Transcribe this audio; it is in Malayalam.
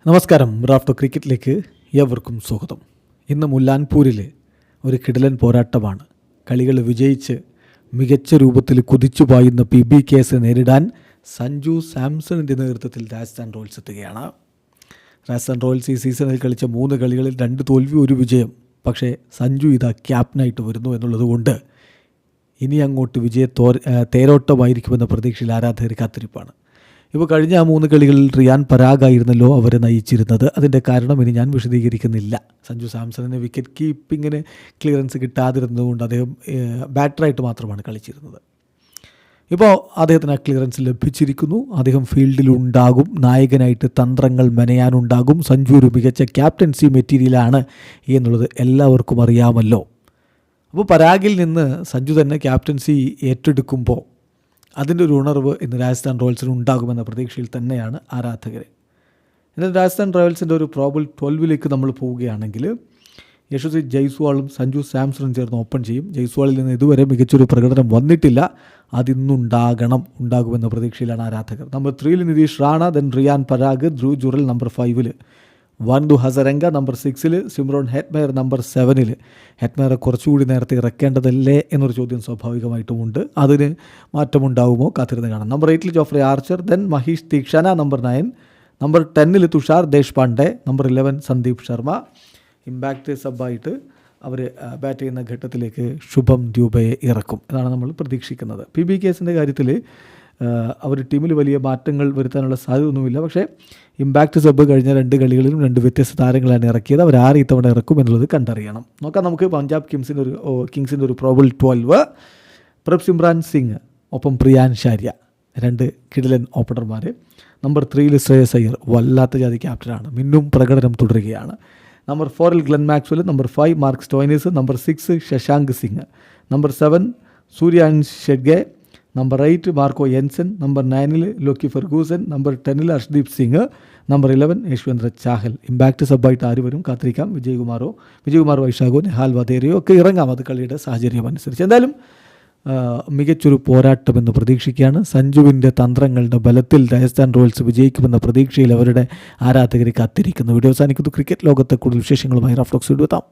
നമസ്കാരം. റാഫ്റ്റോ ക്രിക്കറ്റിലേക്ക് ഏവർക്കും സ്വാഗതം. ഇന്ന് മുല്ലാൻപൂരിൽ ഒരു കിടിലൻ പോരാട്ടമാണ്. കളികൾ വിജയിച്ച് മികച്ച രൂപത്തിൽ കുതിച്ചു പായുന്ന PBKS നേരിടാൻ സഞ്ജു സാംസണിൻ്റെ നേതൃത്വത്തിൽ രാജസ്ഥാൻ റോയൽസ് എത്തുകയാണ്. രാജസ്ഥാൻ റോയൽസ് ഈ സീസണിൽ കളിച്ച 3 കളികളിൽ 2 തോൽവി 1 വിജയം. പക്ഷേ സഞ്ജു ഇതാ ക്യാപ്റ്റനായിട്ട് വരുന്നു എന്നുള്ളത് കൊണ്ട് ഇനി അങ്ങോട്ട് തേരോട്ടമായിരിക്കുമെന്ന പ്രതീക്ഷയിൽ ആരാധകർ കാത്തിരിപ്പാണ്. ഇപ്പോൾ കഴിഞ്ഞ 3 കളികളിൽ റിയാൻ പരാഗായിരുന്നല്ലോ അവരെ നയിച്ചിരുന്നത്. അതിൻ്റെ കാരണം ഇനി ഞാൻ വിശദീകരിക്കുന്നില്ല. സഞ്ജു സാംസണിന് വിക്കറ്റ് കീപ്പിങ്ങിന് ക്ലിയറൻസ് കിട്ടാതിരുന്നതുകൊണ്ട് അദ്ദേഹം ബാറ്ററായിട്ട് മാത്രമാണ് കളിച്ചിരുന്നത്. ഇപ്പോൾ അദ്ദേഹത്തിന് ആ ക്ലിയറൻസ് ലഭിച്ചിരിക്കുന്നു. അദ്ദേഹം ഫീൽഡിലുണ്ടാകും, നായകനായിട്ട് തന്ത്രങ്ങൾ മെനയാനുണ്ടാകും. സഞ്ജു ഒരു മികച്ച ക്യാപ്റ്റൻസി മെറ്റീരിയലാണ് എന്നുള്ളത് എല്ലാവർക്കും അറിയാമല്ലോ. അപ്പോൾ പരാഗിൽ നിന്ന് സഞ്ജു തന്നെ ക്യാപ്റ്റൻസി ഏറ്റെടുക്കുമ്പോൾ അതിൻ്റെ ഒരു ഉണർവ് ഇന്ന് രാജസ്ഥാൻ റോയൽസിന് ഉണ്ടാകുമെന്ന പ്രതീക്ഷയിൽ തന്നെയാണ് ആരാധകർ. എന്നാൽ രാജസ്ഥാൻ റോയൽസിൻ്റെ ഒരു പ്രോബബിൾ 12 നമ്മൾ പോവുകയാണെങ്കിൽ യശസ്വി ജയ്സ്വാളും സഞ്ജു സാംസണും ചേർന്ന് ഓപ്പൺ ചെയ്യും. ജയ്സ്വാളിൽ നിന്ന് ഇതുവരെ മികച്ചൊരു പ്രകടനം വന്നിട്ടില്ല. ഉണ്ടാകുമെന്ന പ്രതീക്ഷയിലാണ് ആരാധകർ. Number 3 Nitish Rana, then Riyan Parag, Dhruv Jurel number 5 Wanindu Hasaranga, number 6 Shimron Hetmyer, number 7 ഹെറ്റ്മെയറെ കുറച്ചുകൂടി നേരത്തെ ഇറക്കേണ്ടതല്ലേ എന്നൊരു ചോദ്യം സ്വാഭാവികമായിട്ടുമുണ്ട്. അതിന് മാറ്റമുണ്ടാകുമോ കാത്തിരുന്ന് കാണാം. Number 8 Jofra Archer, then Maheesh Theekshana, number 9, number 10 Tushar Deshpande, number 11 Sandeep Sharma. Impact സബ്ബായിട്ട് അവർ ബാറ്റ് ചെയ്യുന്ന ഘട്ടത്തിലേക്ക് ശുഭം ദ്യൂബയെ ഇറക്കും എന്നാണ് നമ്മൾ പ്രതീക്ഷിക്കുന്നത്. PBKSൻ്റെ കാര്യത്തിൽ അവർ ടീമിൽ വലിയ മാറ്റങ്ങൾ വരുത്താനുള്ള സാധ്യതയൊന്നുമില്ല. പക്ഷേ ഇമ്പാക്റ്റ് സബ് കഴിഞ്ഞ 2 കളികളിലും 2 വ്യത്യസ്ത താരങ്ങളാണ് ഇറക്കിയത്. അവർ 6 ഇത്തവണ ഇറക്കും എന്നുള്ളത് കണ്ടറിയണം. നോക്കാം നമുക്ക്. പഞ്ചാബ് കിങ്സിൻ്റെ ഒരു പ്രോബബിൾ 12 പ്രഭ്സിമ്രാൻ സിംഗ്, ഒപ്പം പ്രിയാൻ ഷാര്യ, 2 കിടിലൻ ഓപ്പണർമാർ. നമ്പർ 3 ശ്രേയസ് അയ്യർ, വല്ലാത്ത ജാതി ക്യാപ്റ്റനാണ്, മിന്നും പ്രകടനം തുടരുകയാണ്. Number 4 Glenn Maxwell, number 5 Marcus Stoinis, number 6 Shashank Singh, number 7 Suryansh Shedge, number 8 Marco Jansen, number 9 Lockie Ferguson, number 10 Harshdeep Singh, number 11 Yuzvendra Chahal. Impact സബ്ബായിട്ട് ആര് വരും കാത്തിരിക്കാം. വിജയകുമാർ വൈശാഖോ, നെഹാൽ വധേരയോ ഒക്കെ ഇറങ്ങാം, അത് കളിയുടെ സാഹചര്യം അനുസരിച്ച്. എന്തായാലും മികച്ചൊരു പോരാട്ടമെന്ന് പ്രതീക്ഷിക്കുകയാണ്. സഞ്ജുവിൻ്റെ തന്ത്രങ്ങളുടെ ബലത്തിൽ രാജസ്ഥാൻ റോയൽസ് വിജയിക്കുമെന്ന പ്രതീക്ഷയിൽ അവരുടെ ആരാധകരെ കാത്തിരിക്കുന്നു. വീഡിയോ അവസാനിക്കുന്നു. ക്രിക്കറ്റ് ലോകത്തെ കൂടുതൽ വിശേഷങ്ങളുമായി റാഫ്റ്റോക്സ് എത്താം.